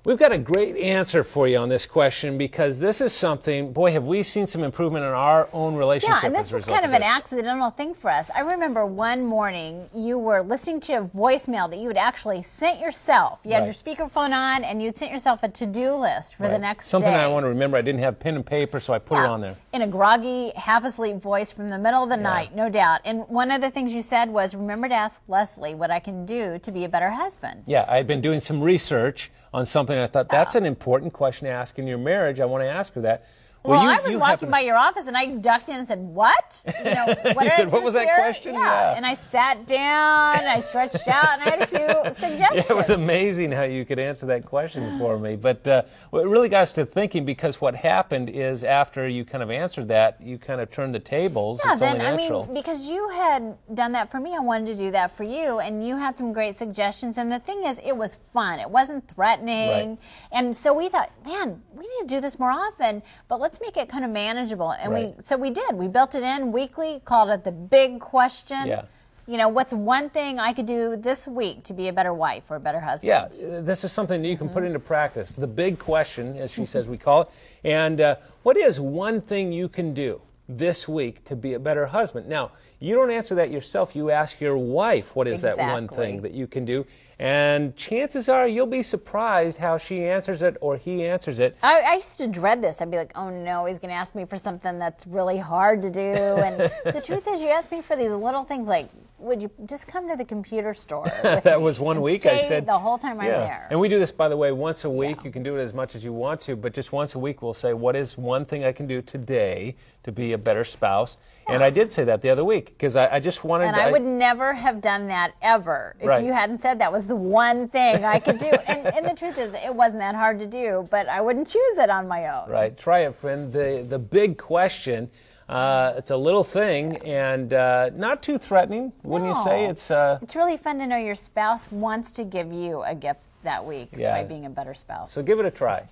We've got a great answer for you on this question because this is something, boy, have we seen some improvement in our own relationship. Yeah, and this was kind of an accidental thing for us. I remember one morning you were listening to a voicemail that you had actually sent yourself. You had your speakerphone on and you'd sent yourself a to-do list for the next Something day. I want to remember. I didn't have pen and paper, so I put it on there. In a groggy, half-asleep voice from the middle of the night, no doubt. And one of the things you said was, remember to ask Leslie what I can do to be a better husband. Yeah, I had been doing some research on something. I thought that's an important question to ask in your marriage. I want to ask her that. Well, I was walking by your office and I ducked in and said, what? You know, what you said, what was that question? Yeah. And I sat down, I stretched out, and I had a few suggestions. Yeah, it was amazing how you could answer that question for me. But it really got us to thinking, because what happened is after you kind of answered that, you kind of turned the tables. Yeah, it's only natural. I mean, because you had done that for me, I wanted to do that for you, and you had some great suggestions. And the thing is, it was fun. It wasn't threatening. Right. And so we thought, man, we need to do this more often, but let's make it kind of manageable. And so we did. We built it in weekly, called it the big question. Yeah. You know, what's one thing I could do this week to be a better wife or a better husband? Yeah, this is something that you can put into practice. The big question, as she says, we call it. And what is one thing you can do this week to be a better husband? Now, you don't answer that yourself. You ask your wife, what is that one thing that you can do? And chances are you'll be surprised how she answers it or he answers it. I used to dread this. I'd be like, oh no, he's going to ask me for something that's really hard to do. And the truth is, you ask me for these little things like, would you just come to the computer store? That was one week I said. The whole time I'm there. And we do this, by the way, once a week. You can do it as much as you want to, but just once a week we'll say, what is one thing I can do today to be a better spouse? And I did say that the other week because I just wanted to. And I would never have done that ever if you hadn't said that was the one thing I could do. And the truth is, it wasn't that hard to do, but I wouldn't choose it on my own. Right. Try it, friend. The big question. It's a little thing and not too threatening, wouldn't you say? It's really fun to know your spouse wants to give you a gift that week by being a better spouse. So give it a try.